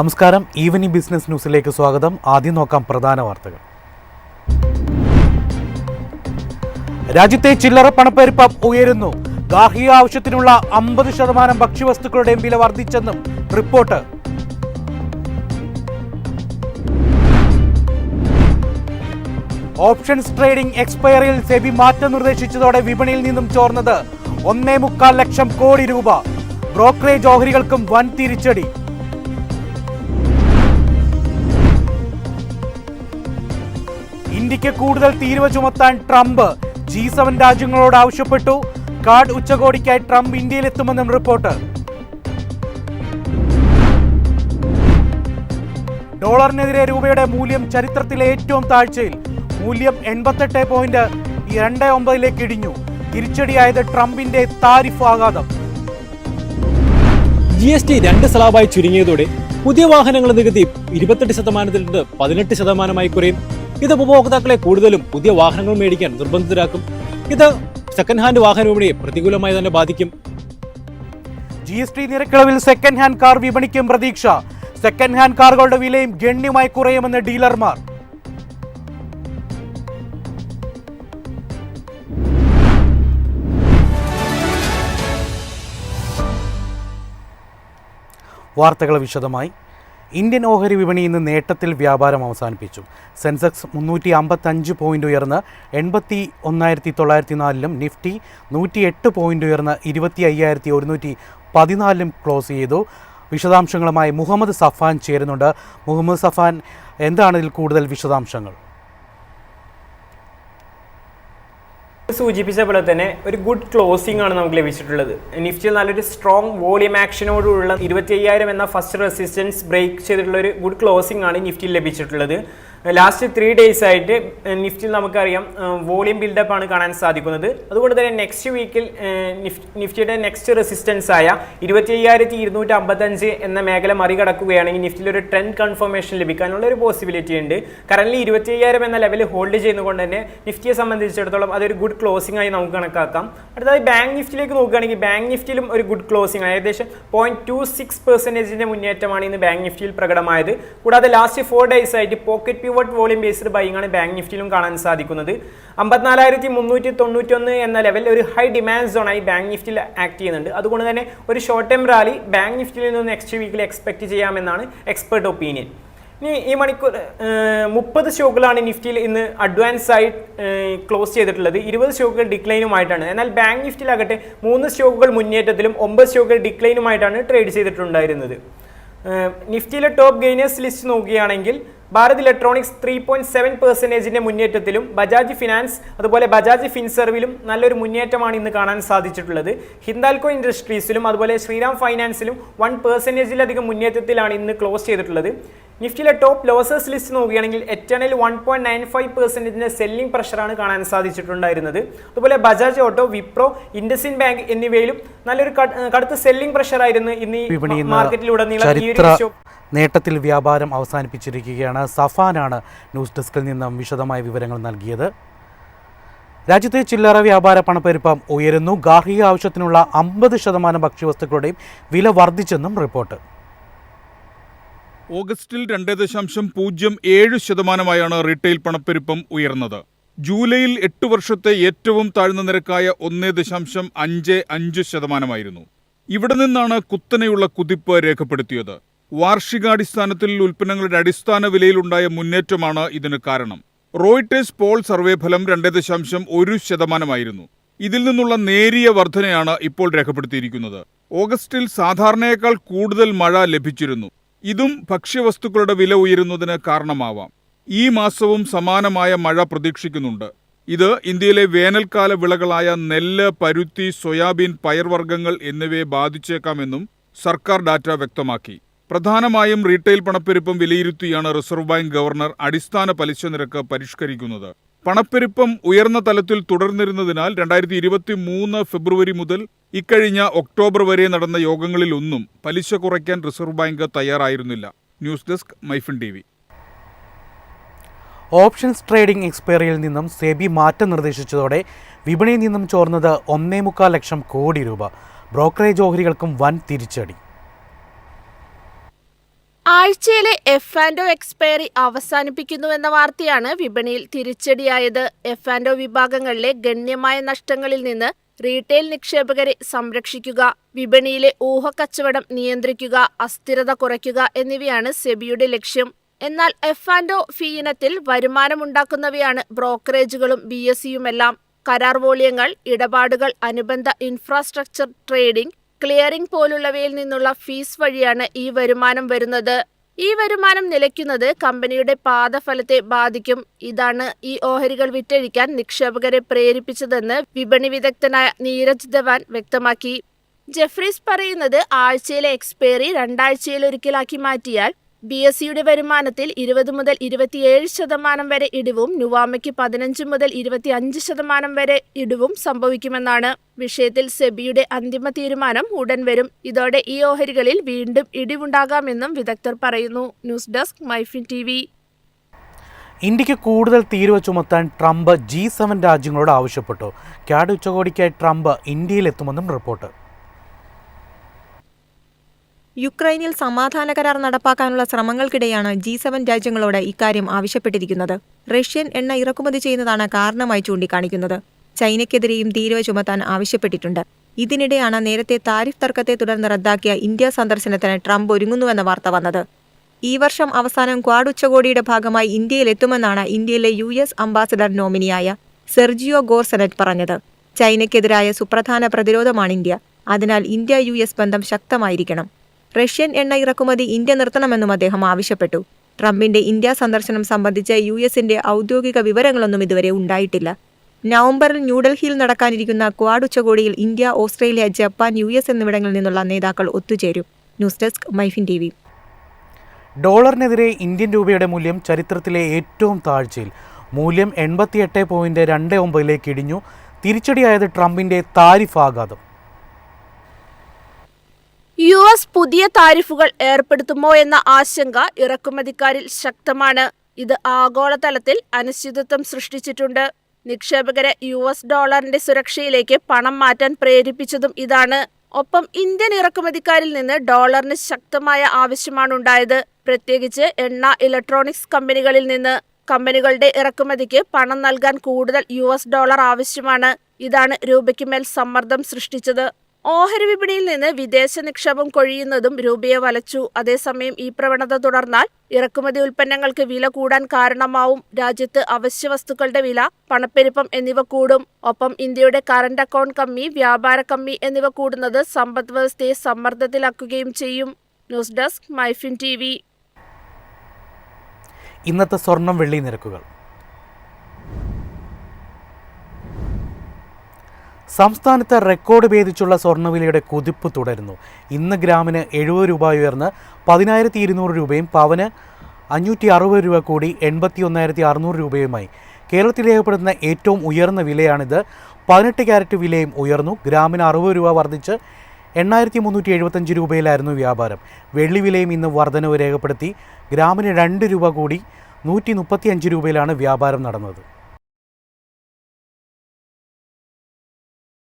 നമസ്കാരം, evening business ന്യൂസിലേക്ക് സ്വാഗതം. ആദ്യം നോക്കാം പ്രധാന വാർത്തകൾ. രാജ്യത്തെ ചില്ലറ പണപ്പെരുപ്പം ഉയരുന്നു. ഗാർഹിക ആവശ്യത്തിനുള്ള 50% ഭക്ഷ്യവസ്തുക്കളുടെയും വില വർദ്ധിച്ചെന്നും റിപ്പോർട്ട്. ഓപ്ഷൻസ് ട്രേഡിംഗ് എക്സ്പയറിയിൽ സെബി മാറ്റം നിർദ്ദേശിച്ചതോടെ വിപണിയിൽ നിന്നും ചോർന്നത് 1.25 ലക്ഷം കോടി രൂപ. ബ്രോക്കറേജ് ഓഹരികൾക്കും വൻ തിരിച്ചടി. ഇന്ത്യക്ക് കൂടുതൽ തീരുവ ചുമത്താൻ ട്രംപ് G7 രാജ്യങ്ങളോട് ആവശ്യപ്പെട്ടു. കാർഡ് ഉച്ചകോടിക്കായി ട്രംപ് ഇന്ത്യയിലെത്തുമെന്നും റിപ്പോർട്ട്. ഡോളറിനെതിരെ രൂപയുടെ മൂല്യം ചരിത്രത്തിലെ ഏറ്റവും താഴ്ചയിൽ. മൂല്യം 88.29 ഇടിഞ്ഞു. തിരിച്ചടിയായത് ട്രംപിന്റെ താരിഫ് ആഘാതം. GST 2 സ്ലാബായി ചുരുങ്ങിയതോടെ പുതിയ വാഹനങ്ങളുടെ നികുതി 28% നിന്ന് 18% കുറയും. ഇത് ഉപഭോക്താക്കളെ കൂടുതലും പുതിയ വാഹനങ്ങൾ മേടിക്കാൻ നിർബന്ധിതരാക്കും. ഇത് സെക്കൻഡ് ഹാൻഡ് വാഹന വിപണിയെ പ്രതികൂലമായി തന്നെ ബാധിക്കും. GST നിരക്കിളവിൽ സെക്കൻഡ് ഹാൻഡ് കാർ വിപണിക്കും പ്രതീക്ഷ. സെക്കൻഡ് ഹാൻഡ് കാറുകളുടെ വിലയും ഗണ്യമായി കുറയുമെന്ന് ഡീലർമാർ. വാർത്തകൾ വിശദമായി. ഇന്ത്യൻ ഓഹരി വിപണി ഇന്ന് നേട്ടത്തിൽ വ്യാപാരം അവസാനിപ്പിച്ചു. സെൻസെക്സ് 355 പോയിന്റ് ഉയർന്ന് 81,904 നിഫ്റ്റി 108 പോയിന്റ് ഉയർന്ന് 25,114 ക്ലോസ് ചെയ്തു. വിശദാംശങ്ങളുമായി മുഹമ്മദ് സഫാൻ ചേരുന്നുണ്ട്. മുഹമ്മദ് സഫാൻ, എന്താണ് ഇതിൽ കൂടുതൽ വിശദാംശങ്ങൾ? സൂചിപ്പിച്ച പോലെ തന്നെ ഒരു ഗുഡ് ക്ലോസിംഗ് ആണ് നമുക്ക് ലഭിച്ചിട്ടുള്ളത്. നിഫ്റ്റിയിൽ നല്ലൊരു സ്ട്രോങ് വോളിയം ആക്ഷനോടുള്ള 25,000 എന്ന ഫസ്റ്റ് റെസിസ്റ്റൻസ് ബ്രേക്ക് ചെയ്തിട്ടുള്ള ഒരു ഗുഡ് ക്ലോസിംഗ് ആണ് നിഫ്റ്റിയിൽ ലഭിച്ചിട്ടുള്ളത്. ലാസ്റ്റ് 3 days ആയിട്ട് നിഫ്റ്റിയിൽ നമുക്കറിയാം വോളിയം ബിൽഡപ്പ് ആണ് കാണാൻ സാധിക്കുന്നത്. അതുകൊണ്ട് തന്നെ നെക്സ്റ്റ് വീക്കിൽ നിഫ്റ്റിയുടെ നെക്സ്റ്റ് റെസിസ്റ്റൻസ് ആയ 25,255 എന്ന മേഖല മറികടക്കുകയാണെങ്കിൽ നിഫ്റ്റിയിൽ ഒരു ട്രെൻഡ് കൺഫർമേഷൻ ലഭിക്കാനുള്ള ഒരു പോസിബിലിറ്റി ഉണ്ട്. കറന്റ് 25,000 എന്ന ലെവൽ ഹോൾഡ് ചെയ്യുന്നതുകൊണ്ട് തന്നെ നിഫ്റ്റിയെ സംബന്ധിച്ചിടത്തോളം അതൊരു ഗുഡ് ക്ലോസിംഗ് ആയി നമുക്ക് കണക്കാക്കാം. അടുത്തതായി ബാങ്ക് നിഫ്റ്റിയിലേക്ക് നോക്കുകയാണെങ്കിൽ ബാങ്ക് നിഫ്റ്റിയിലും ഒരു ഗുഡ് ക്ലോസിംഗ്, ഏകദേശം 0.26% മുന്നേറ്റമാണ് ഇന്ന് ബാങ്ക് നിഫ്റ്റിയിൽ പ്രകടമായത്. കൂടാതെ ലാസ്റ്റ് 4 days ആയിട്ട് പോക്കറ്റ് വോളിയം ബേസ്ഡ് ബൈയിങ് ആണ് ബാങ്ക് നിഫ്റ്റിയിലും കാണാൻ സാധിക്കുന്നത്. 54,391 എന്ന ലെവൽ ഒരു ഹൈ ഡിമാൻഡ് സോൺ ആയി ബാങ്ക് നിഫ്റ്റിയിൽ ആക്ട് ചെയ്യുന്നുണ്ട്. അതുകൊണ്ട് തന്നെ ഒരു ഷോർട്ട് ടൈം റാലി ബാങ്ക് നിഫ്റ്റിയിൽ നിന്ന് നെക്സ്റ്റ് വീക്കിൽ എക്സ്പെക്ട് ചെയ്യാമെന്നാണ് എക്സ്പെർട്ട് ഒപ്പീനിയൻ. ഇനി ഈ മണിക്കൂർ 30 സ്റ്റോക്കുകളാണ് നിഫ്റ്റിയിൽ ഇന്ന് അഡ്വാൻസ് ആയി ക്ലോസ് ചെയ്തിട്ടുള്ളത്. 20 സ്റ്റോക്കുകൾ ഡിക്ലൈനുമായിട്ടാണ്. എന്നാൽ ബാങ്ക് നിഫ്റ്റിയിലാകട്ടെ 3 സ്റ്റോക്കുകൾ മുന്നേറ്റത്തിലും 9 സ്റ്റോക്കുകൾ ഡിക്ലൈനുമായിട്ടാണ് ട്രേഡ് ചെയ്തിട്ടുണ്ടായിരുന്നത്. നിഫ്റ്റിയിലെ ടോപ്പ് ഗെയിനേഴ്സ് ലിസ്റ്റ് നോക്കുകയാണെങ്കിൽ ഭാരത് ഇലക്ട്രോണിക്സ് 3.7% മുന്നേറ്റത്തിലും ബജാജ് ഫിനാൻസ് അതുപോലെ ബജാജ് ഫിൻസർവിലും നല്ലൊരു മുന്നേറ്റമാണ് ഇന്ന് കാണാൻ സാധിച്ചിട്ടുള്ളത്. ഹിന്ദാൽകോ ഇൻഡസ്ട്രീസിലും അതുപോലെ ശ്രീറാം ഫൈനാൻസിലും 1%-ലധികം മുന്നേറ്റത്തിലാണ് ഇന്ന് ക്ലോസ് ചെയ്തിട്ടുള്ളത്. നിഫ്റ്റിയിലെ ടോപ്പ് ലോസേഴ്സ് ലിസ്റ്റ് നോക്കുകയാണെങ്കിൽ എറ്റേണൽ 1.95% സെല്ലിംഗ് പ്രഷറാണ് കാണാൻ സാധിച്ചിട്ടുണ്ടായിരുന്നത്. അതുപോലെ ബജാജ് ഓട്ടോ, വിപ്രോ, ഇൻഡസിൻ ബാങ്ക് എന്നിവയിലും നല്ലൊരു കടുത്ത സെല്ലിംഗ് പ്രഷറായിരുന്നു ഇന്ന് മാർക്കറ്റിലുടനീളം. നേട്ടത്തിൽ വ്യാപാരം അവസാനിപ്പിച്ചിരിക്കുകയാണ്. സഫാനാണ് ന്യൂസ് ഡെസ്കിൽ നിന്നും വിശദമായ വിവരങ്ങൾ നൽകിയത്. രാജ്യത്തെ ചില്ലറ വ്യാപാര പണപ്പെരുപ്പം ഉയരുന്നു. ഗാർഹിക ആവശ്യത്തിനുള്ള 50% ഭക്ഷ്യവസ്തുക്കളുടെയും വില വർദ്ധിച്ചെന്നും റിപ്പോർട്ട്. ഓഗസ്റ്റിൽ 2.07% റീറ്റെയിൽ പണപ്പെരുപ്പം ഉയർന്നത്. ജൂലൈയിൽ 8 വർഷത്തെ ഏറ്റവും താഴ്ന്ന നിരക്കായ 1.55% ഇവിടെ നിന്നാണ് കുത്തനെയുള്ള കുതിപ്പ് രേഖപ്പെടുത്തിയത്. വാർഷികാടിസ്ഥാനത്തിൽ ഉൽപ്പന്നങ്ങളുടെ അടിസ്ഥാന വിലയിലുണ്ടായ മുന്നേറ്റമാണ് ഇതിന് കാരണം. റോയിട്ടേഴ്സ് പോൾ സർവേ ഫലം 2.1% ഇതിൽ നിന്നുള്ള നേരിയ വർധനയാണ് ഇപ്പോൾ രേഖപ്പെടുത്തിയിരിക്കുന്നത്. ഓഗസ്റ്റിൽ സാധാരണയേക്കാൾ കൂടുതൽ മഴ ലഭിച്ചിരുന്നു. ഇതും ഭക്ഷ്യവസ്തുക്കളുടെ വില ഉയരുന്നതിന് കാരണമാവാം. ഈ മാസവും സമാനമായ മഴ പ്രതീക്ഷിക്കുന്നുണ്ട്. ഇത് ഇന്ത്യയിലെ വേനൽക്കാല വിളകളായ നെല്ല്, പരുത്തി, സോയാബീൻ, പയർവർഗ്ഗങ്ങൾ എന്നിവയെ ബാധിച്ചേക്കാമെന്നും സർക്കാർ ഡാറ്റ വ്യക്തമാക്കി. പ്രധാനമായും റീറ്റെയിൽ പണപ്പെരുപ്പം വിലയിരുത്തിയാണ് റിസർവ് ബാങ്ക് ഗവർണർ അടിസ്ഥാന പലിശ നിരക്ക് പരിഷ്കരിക്കുന്നത്. പണപ്പെരുപ്പം ഉയർന്ന തലത്തിൽ തുടർന്നിരുന്നതിനാൽ 2023 ഫെബ്രുവരി മുതൽ ഇക്കഴിഞ്ഞ ഒക്ടോബർ വരെ നടന്ന യോഗങ്ങളിലൊന്നും പലിശ കുറയ്ക്കാൻ റിസർവ് ബാങ്ക് തയ്യാറായിരുന്നില്ല. News desk MyFin TV. Options trading എക്സ്പയറിയിൽ നിന്നും സെബി മാറ്റം നിർദ്ദേശിച്ചതോടെ വിപണിയിൽ നിന്നും ചോർന്നത് 1.25 ലക്ഷം കോടി രൂപ. ബ്രോക്കറേജ് ഓഹരികൾക്കും വൻ തിരിച്ചടി. ആഴ്ചയിലെ F&O എക്സ്പയറി അവസാനിപ്പിക്കുന്നുവെന്ന വാർത്തയാണ് വിപണിയിൽ തിരിച്ചടിയായത്. F&O വിഭാഗങ്ങളിലെ ഗണ്യമായ നഷ്ടങ്ങളിൽ നിന്ന് റീറ്റെയിൽ നിക്ഷേപകരെ സംരക്ഷിക്കുക, വിപണിയിലെ ഊഹക്കച്ചവടം നിയന്ത്രിക്കുക, അസ്ഥിരത കുറയ്ക്കുക എന്നിവയാണ് സെബിയുടെ ലക്ഷ്യം. എന്നാൽ F&O ഫീ ഇനത്തിൽ വരുമാനമുണ്ടാക്കുന്നവയാണ് ബ്രോക്കറേജുകളും BSEയുമെല്ലാം. കരാർ വോള്യങ്ങൾ, ഇടപാടുകൾ, അനുബന്ധ ഇൻഫ്രാസ്ട്രക്ചർ, ട്രേഡിംഗ്, ക്ലിയറിംഗ് പോലുള്ളവയിൽ നിന്നുള്ള ഫീസ് വഴിയാണ് ഈ വരുമാനം വരുന്നത്. ഈ വരുമാനം നിലയ്ക്കുന്നത് കമ്പനിയുടെ പാദഫലത്തെ ബാധിക്കും. ഇതാണ് ഈ ഓഹരികൾ വിറ്റഴിക്കാൻ നിക്ഷേപകരെ പ്രേരിപ്പിച്ചതെന്ന് വിപണി വിദഗ്ധനായ നീരജ് ധവാൻ വ്യക്തമാക്കി. ജെഫ്രീസ് പറയുന്നത്, ആഴ്ചയിലെ എക്സ്പയറി 2 ആഴ്ചയിലൊരിക്കലാക്കി മാറ്റിയാൽ BSEയുടെ വരുമാനത്തിൽ 20 മുതൽ 27% വരെ ഇടിവും നുവാമയ്ക്ക് 15 മുതൽ 25% വരെ ഇടിവും സംഭവിക്കുമെന്നാണ്. വിഷയത്തിൽ സെബിയുടെ അന്തിമ തീരുമാനം ഉടൻ വരും. ഇതോടെ ഈ ഓഹരികളിൽ വീണ്ടും ഇടിവുണ്ടാകാമെന്നും വിദഗ്ധർ പറയുന്നു. News desk MyFin TV. ഇന്ത്യക്ക് കൂടുതൽ തീരുവ ചുമത്താൻ ട്രംപ് G7 രാജ്യങ്ങളോട് ആവശ്യപ്പെട്ടു. ക്വാഡ് ഉച്ചകോടിക്കായി ട്രംപ് ഇന്ത്യയിലെത്തുമെന്നും റിപ്പോർട്ട്. യുക്രൈനിൽ സമാധാന കരാർ നടപ്പാക്കാനുള്ള ശ്രമങ്ങൾക്കിടെയാണ് G7 രാജ്യങ്ങളോട് ഇക്കാര്യം ആവശ്യപ്പെട്ടിരിക്കുന്നത്. റഷ്യൻ എണ്ണ ഇറക്കുമതി ചെയ്യുന്നതാണ് കാരണമായി ചൂണ്ടിക്കാണിക്കുന്നത്. ചൈനയ്ക്കെതിരെയും തീരുവ ചുമത്താൻ ആവശ്യപ്പെട്ടിട്ടുണ്ട്. ഇതിനിടെയാണ് നേരത്തെ താരിഫ് തർക്കത്തെ തുടർന്ന് റദ്ദാക്കിയ ഇന്ത്യ സന്ദർശനത്തിന് ട്രംപ് ഒരുങ്ങുന്നുവെന്ന വാർത്ത വന്നത്. ഈ വർഷം അവസാനം ക്വാഡ് ഉച്ചകോടിയുടെ ഭാഗമായി ഇന്ത്യയിലെത്തുമെന്നാണ് ഇന്ത്യയിലെ US അംബാസഡർ നോമിനിയായ സെർജിയോ ഗോർസെനറ്റ് പറഞ്ഞത്. ചൈനയ്ക്കെതിരായ സുപ്രധാന പ്രതിരോധമാണ് ഇന്ത്യ. അതിനാൽ ഇന്ത്യ-US ബന്ധം ശക്തമായിരിക്കണം. റഷ്യൻ എണ്ണ ഇറക്കുമതി ഇന്ത്യ നിർത്തണമെന്നും അദ്ദേഹം ആവശ്യപ്പെട്ടു. ട്രംപിന്റെ ഇന്ത്യ സന്ദർശനം സംബന്ധിച്ച് USന്റെ ഔദ്യോഗിക വിവരങ്ങളൊന്നും ഇതുവരെ ഉണ്ടായിട്ടില്ല. നവംബറിൽ ന്യൂഡൽഹിയിൽ നടക്കാനിരിക്കുന്ന ക്വാഡ് ഉച്ചകോടിയിൽ ഇന്ത്യ, ഓസ്ട്രേലിയ, ജപ്പാൻ, US എന്നിവിടങ്ങളിൽ നിന്നുള്ള നേതാക്കൾ ഒത്തുചേരും. News desk MyFin TV. ഡോളറിനെതിരെ ഇന്ത്യൻ രൂപയുടെ മൂല്യം ചരിത്രത്തിലെ ഏറ്റവും താഴ്ചയിൽ. മൂല്യം 88.29 ഇടിഞ്ഞു. തിരിച്ചടിയായത് ട്രംപിന്റെ താരിഫ് ആഘാതം. US പുതിയ താരിഫുകൾ ഏർപ്പെടുത്തുമോ എന്ന ആശങ്ക ഇറക്കുമതിക്കാരിൽ ശക്തമാണ്. ഇത് ആഗോളതലത്തിൽ അനിശ്ചിതത്വം സൃഷ്ടിച്ചിട്ടുണ്ട്. നിക്ഷേപകരെ US ഡോളറിന്റെ സുരക്ഷയിലേക്ക് പണം മാറ്റാൻ പ്രേരിപ്പിച്ചതും ഇതാണ്. ഒപ്പം ഇന്ത്യൻ ഇറക്കുമതിക്കാരിൽ നിന്ന് ഡോളറിന് ശക്തമായ ആവശ്യമാണുണ്ടായത്, പ്രത്യേകിച്ച് എണ്ണ, ഇലക്ട്രോണിക്സ് കമ്പനികളിൽ നിന്ന്. കമ്പനികളുടെ ഇറക്കുമതിക്ക് പണം നൽകാൻ കൂടുതൽ US ഡോളർ ആവശ്യമാണ്. ഇതാണ് രൂപയ്ക്ക് മേൽ സമ്മർദ്ദം സൃഷ്ടിച്ചത്. ഓഹരി വിപണിയിൽ നിന്ന് വിദേശ നിക്ഷേപം കൊഴിയുന്നതും രൂപയെ വലച്ചു. അതേസമയം ഈ പ്രവണത തുടർന്നാൽ ഇറക്കുമതി ഉൽപ്പന്നങ്ങൾക്ക് വില കൂടാൻ കാരണമാവും. രാജ്യത്ത് അവശ്യ വസ്തുക്കളുടെ വില, പണപ്പെരുപ്പം എന്നിവ കൂടും. ഒപ്പം ഇന്ത്യയുടെ കറന്റ് അക്കൗണ്ട് കമ്മി, വ്യാപാര കമ്മി എന്നിവ കൂടുന്നത് സമ്പദ് വ്യവസ്ഥയെ സമ്മർദ്ദത്തിലാക്കുകയും ചെയ്യും. News desk MyFin TV. ഇന്നത്തെ സ്വർണം വെള്ളി നിരക്കുകൾ. സംസ്ഥാനത്ത് റെക്കോർഡ് ഭേദിച്ചുള്ള സ്വർണ്ണവിലയുടെ കുതിപ്പ് തുടരുന്നു. ഇന്ന് ഗ്രാമിന് 70 രൂപ ഉയർന്ന് 10,200 രൂപയും പവന് 560 രൂപ കൂടി 81,600 രൂപയുമായി. കേരളത്തിൽ രേഖപ്പെടുത്തുന്ന ഏറ്റവും ഉയർന്ന വിലയാണിത്. 18 ക്യാരറ്റ് വിലയും ഉയർന്നു. ഗ്രാമിന് 60 രൂപ വർദ്ധിച്ച് 8,375 രൂപയിലായിരുന്നു വ്യാപാരം. വെള്ളി വിലയും ഇന്ന് വർധനവ് രേഖപ്പെടുത്തി. ഗ്രാമിന് 2 രൂപ കൂടി 135 രൂപയിലാണ് വ്യാപാരം നടന്നത്.